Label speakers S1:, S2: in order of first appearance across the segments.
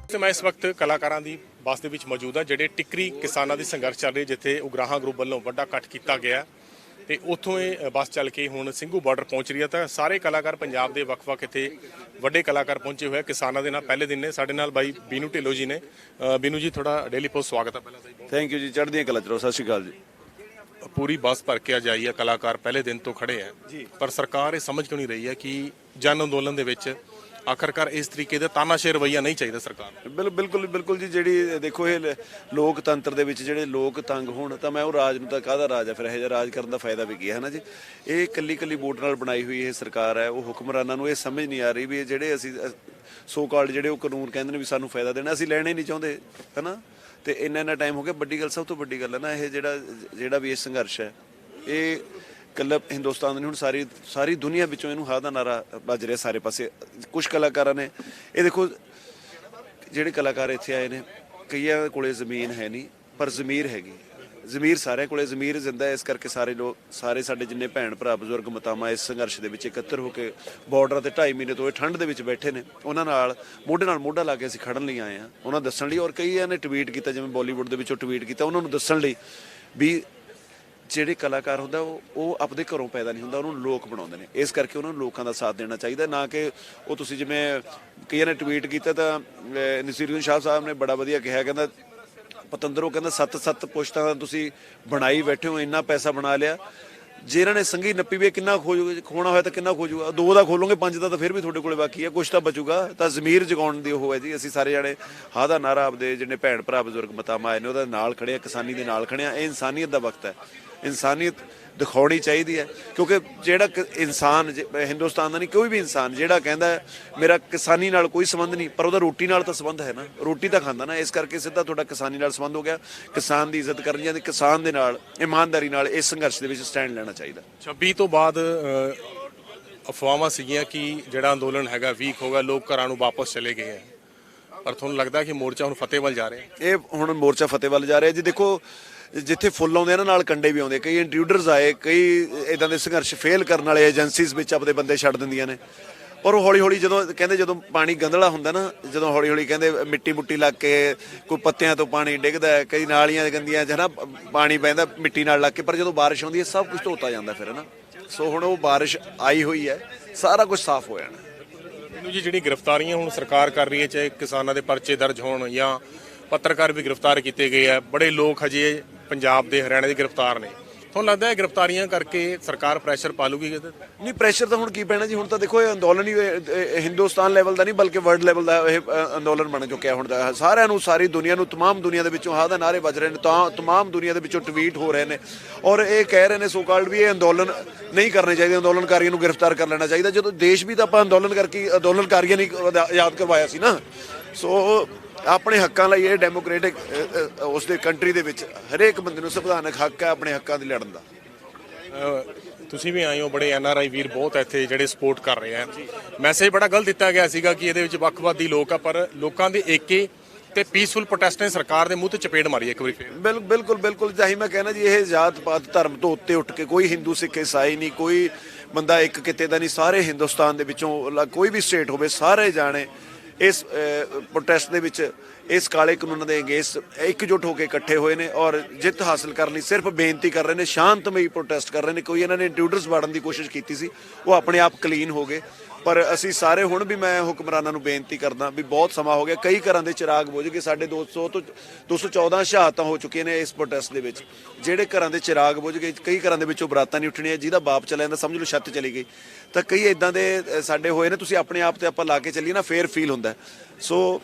S1: ਤੇ ਮੈਂ ਇਸ ਵਕਤ ਕਲਾਕਾਰਾਂ ਦੀ ਬੱਸ ਦੇ ਵਿੱਚ ਮੌਜੂਦ ਹਾਂ ਜਿਹੜੇ ਟਿੱਕਰੀ ਕਿਸਾਨਾਂ ਦੀ ਸੰਘਰਸ਼ ਚੱਲ ਰਹੀ ਜਿੱਥੇ ਉਗਰਾਹਾਂ ਗਰੁੱਪ ਵੱਲੋਂ ਵੱਡਾ ਇਕੱਠ ਕੀਤਾ ਗਿਆ ਤੇ ਉੱਥੋਂ ਇਹ ਬੱਸ ਚੱਲ ਕੇ ਹੁਣ ਸਿੰਘੂ ਬਾਰਡਰ ਪਹੁੰਚ ਰਹੀ ਹੈ। ਤਾਂ ਸਾਰੇ ਕਲਾਕਾਰ ਪੰਜਾਬ ਦੇ ਵੱਖ-ਵੱਖ ਇੱਥੇ ਵੱਡੇ ਕਲਾਕਾਰ ਪਹੁੰਚੇ ਹੋਏ ਕਿਸਾਨਾਂ ਦੇ ਨਾਲ ਪਹਿਲੇ ਦਿਨ ਨੇ। ਸਾਡੇ ਨਾਲ ਬਾਈ ਬੀਨੂ ਢਿੱਲੋਂ ਜੀ ਨੇ। ਬੀਨੂ ਜੀ ਤੁਹਾਡਾ ਡੇਲੀ ਪੋਸਟ ਸਵਾਗਤ ਹੈ ਪਹਿਲਾਂ ਤਾਂ ਜੀ।
S2: ਥੈਂਕ ਯੂ ਜੀ, ਚੜ੍ਹਦੀਆਂ ਕਲਾ ਚ ਰਹੋ। ਸਤਿ ਸ਼੍ਰੀ ਅਕਾਲ ਜੀ।
S1: ਪੂਰੀ ਬੱਸ ਭਰ ਕੇ ਅੱਜ ਆਈ ਹੈ, ਕਲਾਕਾਰ ਪਹਿਲੇ ਦਿਨ ਤੋਂ ਖੜੇ ਹੈ ਪਰ ਸਰਕਾਰ ਇਹ ਸਮਝ ਕਿਉਂ ਨਹੀਂ ਰਹੀ ਹੈ ਕਿ ਜਨ ਅੰਦੋਲਨ ਦੇ ਵਿੱਚ ਆਖਰਕਾਰ ਇਸ ਤਰੀਕੇ ਦਾ ਤਾਨਾਸ਼ਾਹੀ ਰਵੱਈਆ ਨਹੀਂ ਚਾਹੀਦਾ ਸਰਕਾਰ ਨੂੰ।
S2: ਬਿਲਕੁਲ ਜੀ। ਜਿਹੜੀ ਦੇਖੋ ਇਹ ਲੋਕਤੰਤਰ ਦੇ ਵਿੱਚ ਜਿਹੜੇ ਲੋਕ ਤੰਗ ਹੋਣ ਤਾਂ ਮੈਂ ਉਹ ਰਾਜ ਨੂੰ ਤਾਂ ਕਾਹਦਾ ਰਾਜ ਹੈ ਫਿਰ, ਇਹੋ ਜਿਹਾ ਰਾਜ ਕਰਨ ਦਾ ਫਾਇਦਾ ਵੀ ਕੀ ਹੈ ਨਾ ਜੀ। ਇਹ ਇਕੱਲੀ ਵੋਟ ਨਾਲ ਬਣਾਈ ਹੋਈ ਇਹ ਸਰਕਾਰ ਹੈ। ਉਹ ਹੁਕਮਰਾਨਾਂ ਨੂੰ ਇਹ ਸਮਝ ਨਹੀਂ ਆ ਰਹੀ ਵੀ ਜਿਹੜੇ ਅਸੀਂ ਸੋ ਕਾਲਡ ਜਿਹੜੇ ਉਹ ਕਾਨੂੰਨ ਕਹਿੰਦੇ ਨੇ ਵੀ ਸਾਨੂੰ ਫਾਇਦਾ ਦੇਣਾ, ਅਸੀਂ ਲੈਣੇ ਨਹੀਂ ਚਾਹੁੰਦੇ ਹੈ ਨਾ। ਤੇ ਇੰਨਾ ਟਾਈਮ ਹੋ ਗਿਆ। ਵੱਡੀ ਗੱਲ, ਸਭ ਤੋਂ ਵੱਡੀ ਗੱਲ ਹੈ ਨਾ ਇਹ ਜਿਹੜਾ ਵੀ ਇਹ ਸੰਘਰਸ਼ ਹੈ ਇਹ ਇਕੱਲਾ ਹਿੰਦੁਸਤਾਨ ਨਹੀਂ, ਹੁਣ ਸਾਰੀ ਦੁਨੀਆ ਵਿੱਚੋਂ ਇਹਨੂੰ ਹਾਂ ਦਾ ਨਾਰਾ ਵੱਜ ਰਿਹਾ ਸਾਰੇ ਪਾਸੇ। ਕੁਛ ਕਲਾਕਾਰਾਂ ਨੇ ਇਹ ਦੇਖੋ, ਜਿਹੜੇ ਕਲਾਕਾਰ ਇੱਥੇ ਆਏ ਨੇ ਕਈਆਂ ਕੋਲੇ ਜ਼ਮੀਨ ਹੈ ਨਹੀਂ ਪਰ ਜ਼ਮੀਰ ਹੈਗੀ। ਜ਼ਮੀਰ ਸਾਰਿਆਂ ਕੋਲੇ ਜ਼ਮੀਰ ਜ਼ਿੰਦਾ ਹੈ। ਇਸ ਕਰਕੇ ਸਾਰੇ ਸਾਡੇ ਜਿੰਨੇ ਭੈਣ ਭਰਾ ਬਜ਼ੁਰਗ ਮਾਤਾਵਾਂ ਇਸ ਸੰਘਰਸ਼ ਦੇ ਵਿੱਚ ਇਕੱਤਰ ਹੋ ਕੇ ਬਾਰਡਰਾਂ ਤੇ 2.5 ਮਹੀਨੇ ਤੋਂ ਇਹ ਠੰਡ ਦੇ ਵਿੱਚ ਬੈਠੇ ਨੇ। ਉਹਨਾਂ ਨਾਲ ਮੋਢਾ ਲਾ ਕੇ ਅਸੀਂ ਖੜਨ ਲਈ ਆਏ ਹਾਂ, ਉਹਨਾਂ ਦੱਸਣ ਲਈ। ਔਰ ਕਈਆਂ ਨੇ ਟਵੀਟ ਕੀਤਾ, ਜਿਵੇਂ ਬਾਲੀਵੁੱਡ ਦੇ ਵਿੱਚੋਂ ਟਵੀਟ ਕੀਤਾ, ਉਹਨਾਂ ਨੂੰ ਦੱਸਣ ਲਈ ਵੀ ਜਿਹੜੇ ਕਲਾਕਾਰ ਹੁੰਦਾ ਉਹ ਆਪਦੇ ਘਰੋਂ ਪੈਦਾ ਨਹੀਂ ਹੁੰਦਾ, ਉਹਨੂੰ ਲੋਕ ਬਣਾਉਂਦੇ ਨੇ। ਇਸ ਕਰਕੇ ਉਹਨਾਂ ਨੂੰ ਲੋਕਾਂ ਦਾ ਸਾਥ ਦੇਣਾ ਚਾਹੀਦਾ, ਨਾ ਕਿ ਉਹ ਤੁਸੀਂ ਜਿਵੇਂ ਕਈਆਂ ਨੇ ਟਵੀਟ ਕੀਤਾ ਤਾਂ ਨਸੀਰੁਦੀਨ ਸ਼ਾਹ ਸਾਹਿਬ ਨੇ ਬੜਾ ਵਧੀਆ ਕਿਹਾ, ਕਹਿੰਦਾ ਪਤੰਦਰੋਂ ਕਹਿੰਦਾ 7 ਪੁਸ਼ਤਾਂ ਦਾ ਤੁਸੀਂ ਬਣਾਈ ਬੈਠੇ ਹੋ, ਇੰਨਾ ਪੈਸਾ ਬਣਾ ਲਿਆ। ਜੇ ਇਹਨਾਂ ਨੇ ਸੰਘੀ ਨੱਪੀ ਵੀ ਕਿੰਨਾ ਖੋਣਾ ਹੋਇਆ ਤਾਂ ਕਿੰਨਾ ਖੋਜੂਗਾ। 2 ਦਾ ਖੋਲੋਗੇ 5 ਦਾ ਤਾਂ ਫਿਰ ਵੀ ਤੁਹਾਡੇ ਕੋਲੇ ਬਾਕੀ ਹੈ, ਕੁਛ ਤਾਂ ਬਚੂਗਾ। ਤਾਂ ਜ਼ਮੀਰ ਜਗਾਉਣ ਦੀ ਉਹ ਹੈ ਜੀ। ਅਸੀਂ ਸਾਰੇ ਜਾਣੇ ਹਾਂ ਦਾ ਨਾਰਾ ਆਪਦੇ ਜਿਹੜੇ ਭੈਣ ਭਰਾ ਬਜ਼ੁਰਗ ਮਾਤਾਵਾਂ ਆਏ ਨੇ ਉਹਦੇ ਨਾਲ ਖੜੇ ਆ, ਕਿਸਾਨੀ ਦੇ ਨਾਲ ਖੜੇ ਆ। ਇਹ ਇਨਸਾਨੀਅਤ ਦਾ ਵਕਤ ਹੈ, ਇਨਸਾਨੀਅਤ ਦਿਖਾਉਣੀ ਚਾਹੀਦੀ ਹੈ। ਕਿਉਂਕਿ ਜਿਹੜਾ ਇਨਸਾਨ ਹਿੰਦੁਸਤਾਨ ਦਾ ਨਹੀਂ, ਕੋਈ ਵੀ ਇਨਸਾਨ ਜਿਹੜਾ ਕਹਿੰਦਾ ਮੇਰਾ ਕਿਸਾਨੀ ਨਾਲ ਕੋਈ ਸੰਬੰਧ ਨਹੀਂ ਪਰ ਉਹਦਾ ਰੋਟੀ ਨਾਲ ਤਾਂ ਸੰਬੰਧ ਹੈ ਨਾ, ਰੋਟੀ ਤਾਂ ਖਾਂਦਾ ਨਾ। ਇਸ ਕਰਕੇ ਸਿੱਧਾ ਤੁਹਾਡਾ ਕਿਸਾਨੀ ਨਾਲ ਸੰਬੰਧ ਹੋ ਗਿਆ। ਕਿਸਾਨ ਦੀ ਇੱਜ਼ਤ ਕਰਨੀ ਚਾਹੀਦੀ, ਕਿਸਾਨ ਦੇ ਨਾਲ ਇਮਾਨਦਾਰੀ ਨਾਲ ਇਸ ਸੰਘਰਸ਼ ਦੇ ਵਿੱਚ ਸਟੈਂਡ ਲੈਣਾ ਚਾਹੀਦਾ।
S1: 26 ਤੋਂ ਬਾਅਦ ਅਫਵਾਹਾਂ ਸੀਗੀਆਂ ਕਿ ਜਿਹੜਾ ਅੰਦੋਲਨ ਹੈਗਾ ਵੀਕ ਹੋ ਗਿਆ, ਲੋਕ ਘਰਾਂ ਨੂੰ ਵਾਪਸ ਚਲੇ ਗਏ ਹੈ, ਪਰ ਤੁਹਾਨੂੰ ਲੱਗਦਾ ਕਿ ਮੋਰਚਾ ਹੁਣ ਫਤਿਹ ਵੱਲ ਜਾ ਰਿਹਾ?
S2: ਇਹ ਹੁਣ ਮੋਰਚਾ ਫਤਿਹ ਵੱਲ ਜਾ ਰਿਹਾ ਜੀ। ਦੇਖੋ ਜਿੱਥੇ ਫੁੱਲ ਆਉਂਦੇ ਇਹਨਾਂ ਨਾਲ ਕੰਡੇ ਵੀ ਆਉਂਦੇ। ਕਈ ਇੰਟਰੂਡਰਸ ਆਏ, ਕਈ ਇਦਾਂ ਦੇ ਸੰਘਰਸ਼ ਫੇਲ ਕਰਨ ਵਾਲੇ ਏਜੰਸੀਜ਼ ਵਿੱਚ ਆਪਦੇ ਬੰਦੇ ਛੱਡ ਦਿੰਦੀਆਂ ਨੇ। ਔਰ ਹੌਲੀ ਜਦੋਂ ਪਾਣੀ ਗੰਦਲਾ ਹੁੰਦਾ ਨਾ, ਜਦੋਂ ਹੌਲੀ ਕਹਿੰਦੇ ਮਿੱਟੀ ਮੁੱਟੀ ਲੱਗ ਕੇ ਕੋਈ ਪੱਤਿਆਂ ਤੋਂ ਪਾਣੀ ਡਿੱਗਦਾ, ਕਈ ਨਾਲੀਆਂ ਗੰਦੀਆਂ ਹੈ ਨਾ, ਪਾਣੀ ਪੈਂਦਾ ਮਿੱਟੀ ਨਾਲ ਲੱਗ ਕੇ, ਪਰ ਜਦੋਂ ਬਾਰਿਸ਼ ਆਉਂਦੀ ਹੈ ਸਭ ਕੁਝ ਧੋਤਾ ਜਾਂਦਾ ਫਿਰ ਹੈ ਨਾ। ਸੋ ਹੁਣ ਉਹ ਬਾਰਿਸ਼ ਆਈ ਹੋਈ ਹੈ, ਸਾਰਾ ਕੁਝ ਸਾਫ਼ ਹੋ ਜਾਣਾ।
S1: ਮੈਨੂੰ ਜੀ ਜਿਹੜੀ ਗ੍ਰਿਫਤਾਰੀਆਂ ਹੁਣ ਸਰਕਾਰ ਕਰ ਰਹੀ ਹੈ, ਚਾਹੇ ਕਿਸਾਨਾਂ ਦੇ ਪਰਚੇ ਦਰਜ ਹੋਣ ਜਾਂ ਪੱਤਰਕਾਰ ਵੀ ਗ੍ਰਿਫਤਾਰ ਕੀਤੇ ਗਏ ਆ, ਬੜੇ ਲੋਕ ਹਜੇ ਪੰਜਾਬ ਦੇ ਹਰਿਆਣੇ ਦੇ ਗ੍ਰਿਫਤਾਰ ਨੇ। ਤੁਹਾਨੂੰ ਲੱਗਦਾ ਹੈ ਗ੍ਰਿਫਤਾਰੀਆਂ ਕਰਕੇ ਸਰਕਾਰ ਪ੍ਰੈਸ਼ਰ ਪਾ ਲੂਗੀ?
S2: ਨਹੀਂ, ਪ੍ਰੈਸ਼ਰ ਤਾਂ ਹੁਣ ਕੀ ਪੈਣਾ ਜੀ। ਹੁਣ ਤਾਂ ਦੇਖੋ ਇਹ ਅੰਦੋਲਨ ਹੀ ਹਿੰਦੁਸਤਾਨ ਲੈਵਲ ਦਾ ਨਹੀਂ ਬਲਕਿ ਵਰਲਡ ਲੈਵਲ ਦਾ ਇਹ ਅੰਦੋਲਨ ਬਣ ਚੁੱਕਿਆ ਹੁਣ ਦਾ। ਸਾਰਿਆਂ ਨੂੰ, ਸਾਰੀ ਦੁਨੀਆ ਨੂੰ, ਤਮਾਮ ਦੁਨੀਆ ਦੇ ਵਿੱਚੋਂ ਹਾਂ ਦਾ ਨਾਅਰੇ ਵੱਜ ਰਹੇ ਨੇ, ਤਾਂ ਤਮਾਮ ਦੁਨੀਆ ਦੇ ਵਿੱਚੋਂ ਟਵੀਟ ਹੋ ਰਹੇ ਨੇ ਔਰ ਇਹ ਕਹਿ ਰਹੇ ਨੇ ਸੋ ਕਾਲਡ ਵੀ ਇਹ ਅੰਦੋਲਨ ਨਹੀਂ ਕਰਨੇ ਚਾਹੀਦੇ, ਅੰਦੋਲਨਕਾਰੀਆਂ ਨੂੰ ਗ੍ਰਿਫਤਾਰ ਕਰ ਲੈਣਾ ਚਾਹੀਦਾ। ਜਦੋਂ ਦੇਸ਼ ਵੀ ਤਾਂ ਆਪਾਂ ਅੰਦੋਲਨਕਾਰੀਆਂ ਨੇ ਆਜ਼ਾਦ ਕਰਵਾਇਆ ਸੀ ਨਾ। ਸੋ ਆਪਣੇ ਹੱਕਾਂ ਲਈ ਇਹ ਡੈਮੋਕ੍ਰੈਟਿਕ ਉਸ ਦੇ ਕੰਟਰੀ ਦੇ ਵਿੱਚ ਹਰੇਕ ਬੰਦੇ ਨੂੰ ਸੰਵਿਧਾਨਕ ਹੱਕ ਹੈ ਆਪਣੇ ਹੱਕਾਂ ਦੀ ਲੜਨ ਦਾ।
S1: ਤੁਸੀਂ ਵੀ ਆਏ ਹੋ, ਬੜੇ NRI ਵੀਰ ਬਹੁਤ ਇੱਥੇ ਜਿਹੜੇ ਸਪੋਰਟ ਕਰ ਰਹੇ ਆ। ਮੈਸੇਜ ਬੜਾ ਗਲਤ ਦਿੱਤਾ ਗਿਆ ਸੀਗਾ ਕਿ ਇਹਦੇ ਵਿੱਚ ਵੱਖਵਾਦੀ ਲੋਕ ਆ, ਪਰ ਲੋਕਾਂ ਦੇ ਏਕੇ ਤੇ ਪੀਸਫੁਲ ਪ੍ਰੋਟੈਸਟ ਨੇ ਸਰਕਾਰ ਦੇ ਮੂੰਹ ਤੇ ਚਪੇੜ ਮਾਰੀ ਇੱਕ ਵਾਰੀ ਫਿਰ।
S2: ਬਿਲਕੁਲ ਚਾਹੀ ਮੈਂ ਕਹਿਣਾ ਜੀ, ਇਹ ਜਾਤ ਪਾਤ ਧਰਮ ਤੋਂ ਉੱਤੇ ਉੱਠ ਕੇ ਕੋਈ ਹਿੰਦੂ ਸਿੱਖ ਈਸਾਈ ਨਹੀਂ, ਕੋਈ ਬੰਦਾ ਇੱਕ ਕਿਤੇ ਦਾ ਨਹੀਂ, ਸਾਰੇ ਹਿੰਦੁਸਤਾਨ ਦੇ ਵਿੱਚੋਂ ਕੋਈ ਵੀ ਸਟੇਟ ਹੋਵੇ ਸਾਰੇ ਜਾਣੇ ਇਸ ਪ੍ਰੋਟੈਸਟ ਦੇ ਵਿੱਚ ਇਸ ਕਾਲੇ ਕਾਨੂੰਨਾਂ ਦੇ ਅਗੇਂਸਟ ਇਕਜੁੱਟ ਹੋ ਕੇ ਇਕੱਠੇ ਹੋਏ ਨੇ ਔਰ ਜਿੱਤ ਹਾਸਲ ਕਰਨ ਲਈ ਸਿਰਫ ਬੇਨਤੀ ਕਰ ਰਹੇ ਨੇ, ਸ਼ਾਂਤਮਈ ਪ੍ਰੋਟੈਸਟ ਕਰ ਰਹੇ ਨੇ। ਕੋਈ ਇਹਨਾਂ ਨੇ ਇੰਟਰੂਡਰਸ ਵਾੜਨ ਦੀ ਕੋਸ਼ਿਸ਼ ਕੀਤੀ ਸੀ, ਉਹ ਆਪਣੇ ਆਪ ਕਲੀਨ ਹੋ ਗਏ। ਪਰ ਅਸੀਂ ਸਾਰੇ ਹੁਣ ਵੀ ਮੈਂ ਹੁਕਮਰਾਨਾਂ ਨੂੰ ਬੇਨਤੀ ਕਰਦਾ ਵੀ ਬਹੁਤ ਸਮਾਂ ਹੋ ਗਿਆ, ਕਈ ਘਰਾਂ ਦੇ ਚਿਰਾਗ ਬੁਝ ਗਏ। ਸਾਡੇ 200 ਤੋਂ 214 ਸ਼ਹਾਦਤਾਂ ਹੋ ਚੁੱਕੀਆਂ ਨੇ ਇਸ ਪ੍ਰੋਟੈਸਟ ਦੇ ਵਿੱਚ। ਜਿਹੜੇ ਘਰਾਂ ਦੇ ਚਿਰਾਗ ਬੁਝ ਗਏ, ਕਈ ਘਰਾਂ ਦੇ ਵਿੱਚੋਂ ਬਰਾਤਾਂ ਨਹੀਂ ਉੱਠਣੀਆਂ, ਜਿਹਦਾ ਬਾਪ ਚਲਾ ਜਾਂਦਾ ਸਮਝ ਲਓ ਛੱਤ ਚਲੀ ਗਈ। ਤਾਂ ਕਈ ਇਦਾਂ ਦੇ ਸਾਡੇ ਹੋਏ ਨੇ। ਤੁਸੀਂ ਆਪਣੇ ਆਪ ਤੇ ਆਪਾਂ ਲਾ ਕੇ ਚੱਲੀਏ ਨਾ, ਫੇਰ ਫੀਲ ਹੁੰਦਾ। ਸੋ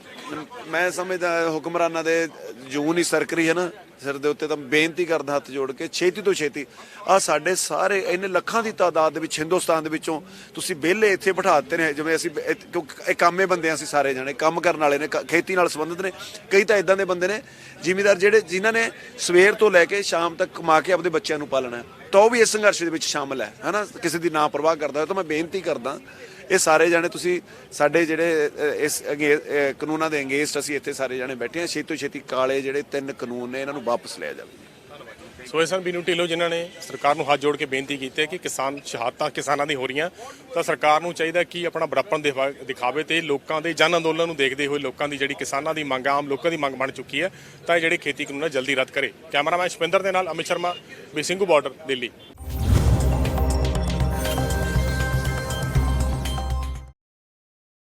S2: ਮੈਂ ਸਮਝਦਾ ਹੁਕਮਰਾਨਾਂ ਦੇ ਜੂਨ ਹੀ ਸਰਕ ਰਹੀ ਹੈ ਨਾ ਸਿਰ ਦੇ ਉੱਤੇ। ਤਾਂ ਬੇਨਤੀ ਕਰਦਾ ਹੱਥ ਜੋੜ ਕੇ ਛੇਤੀ ਤੋਂ ਛੇਤੀ ਆਹ ਸਾਡੇ ਸਾਰੇ ਇੰਨੇ ਲੱਖਾਂ ਦੀ ਤਾਦਾਦ ਦੇ ਵਿੱਚ ਹਿੰਦੁਸਤਾਨ ਦੇ ਵਿੱਚੋਂ ਤੁਸੀਂ ਵਿਹਲੇ ਇੱਥੇ ਬਿਠਾ ਦਿੱਤੇ ਨੇ। ਜਿਵੇਂ ਅਸੀਂ ਕਿਉਂਕਿ ਇਹ ਕਾਮੇ ਬੰਦੇ ਆ, ਅਸੀਂ ਸਾਰੇ ਜਾਣੇ ਕੰਮ ਕਰਨ ਵਾਲੇ ਨੇ, ਖੇਤੀ ਨਾਲ ਸੰਬੰਧਿਤ ਨੇ। ਕਈ ਤਾਂ ਇਦਾਂ ਦੇ ਬੰਦੇ ਨੇ ਜ਼ਿਮੀਂਦਾਰ ਜਿਨ੍ਹਾਂ ਨੇ ਸਵੇਰ ਤੋਂ ਲੈ ਕੇ ਸ਼ਾਮ ਤੱਕ ਕਮਾ ਕੇ ਆਪਣੇ ਬੱਚਿਆਂ ਨੂੰ ਪਾਲਣਾ, ਤਾਂ ਉਹ ਵੀ ਇਸ ਸੰਘਰਸ਼ ਦੇ ਵਿੱਚ ਸ਼ਾਮਲ ਹੈ ਨਾ। ਕਿਸੇ ਦੀ ਨਾ ਪਰਵਾਹ ਕਰਦਾ। ਤਾਂ ਮੈਂ ਬੇਨਤੀ ਕਰਦਾ ਇਹ ਸਾਰੇ ਜਾਣੇ ਤੁਸੀਂ ਸਾਡੇ ਜਿਹੜੇ ਇਸ ਕਾਨੂੰਨਾਂ ਦੇ ਅਗੇਂਸਟ ਅਸੀਂ ਇੱਥੇ ਸਾਰੇ ਜਾਣੇ ਬੈਠੇ ਹਾਂ, ਛੇਤੀ ਤੋਂ ਛੇਤੀ ਕਾਲੇ ਜਿਹੜੇ 3 ਕਾਨੂੰਨ ਨੇ ਇਹਨਾਂ ਨੂੰ ਵਾਪਸ ਲਿਆ ਜਾਵੇ।
S1: ਸੋ ਇਹ ਸਨ ਬੀਨੂ ਢਿੱਲੋਂ ਜਿਨ੍ਹਾਂ ਨੇ ਸਰਕਾਰ ਨੂੰ ਹੱਥ ਜੋੜ ਕੇ ਬੇਨਤੀ ਕੀਤੀ ਹੈ ਕਿ ਕਿਸਾਨ ਸ਼ਹਾਦਤਾਂ ਕਿਸਾਨਾਂ ਦੀ ਹੋ ਰਹੀਆਂ ਤਾਂ ਸਰਕਾਰ ਨੂੰ ਚਾਹੀਦਾ ਕਿ ਆਪਣਾ ਬੜਾਪਣ ਦਿਖਾਵੇ ਤੇ ਲੋਕਾਂ ਦੇ ਜਨ ਅੰਦੋਲਨ ਨੂੰ ਦੇਖਦੇ ਹੋਏ ਲੋਕਾਂ ਦੀ ਜਿਹੜੀ ਕਿਸਾਨਾਂ ਦੀ ਮੰਗ ਆਮ ਲੋਕਾਂ ਦੀ ਮੰਗ ਬਣ ਚੁੱਕੀ ਹੈ ਤਾਂ ਇਹ ਜਿਹੜੇ ਖੇਤੀ ਕਾਨੂੰਨ ਜਲਦੀ ਰੱਦ ਕਰੇ। ਕੈਮਰਾਮੈਨ ਸ਼ਪਿੰਦਰ ਦੇ ਨਾਲ ਅਮਿਤ ਸ਼ਰਮਾ, ਵੀ ਸਿੰਘੂ ਬਾਰਡਰ, ਦਿੱਲੀ।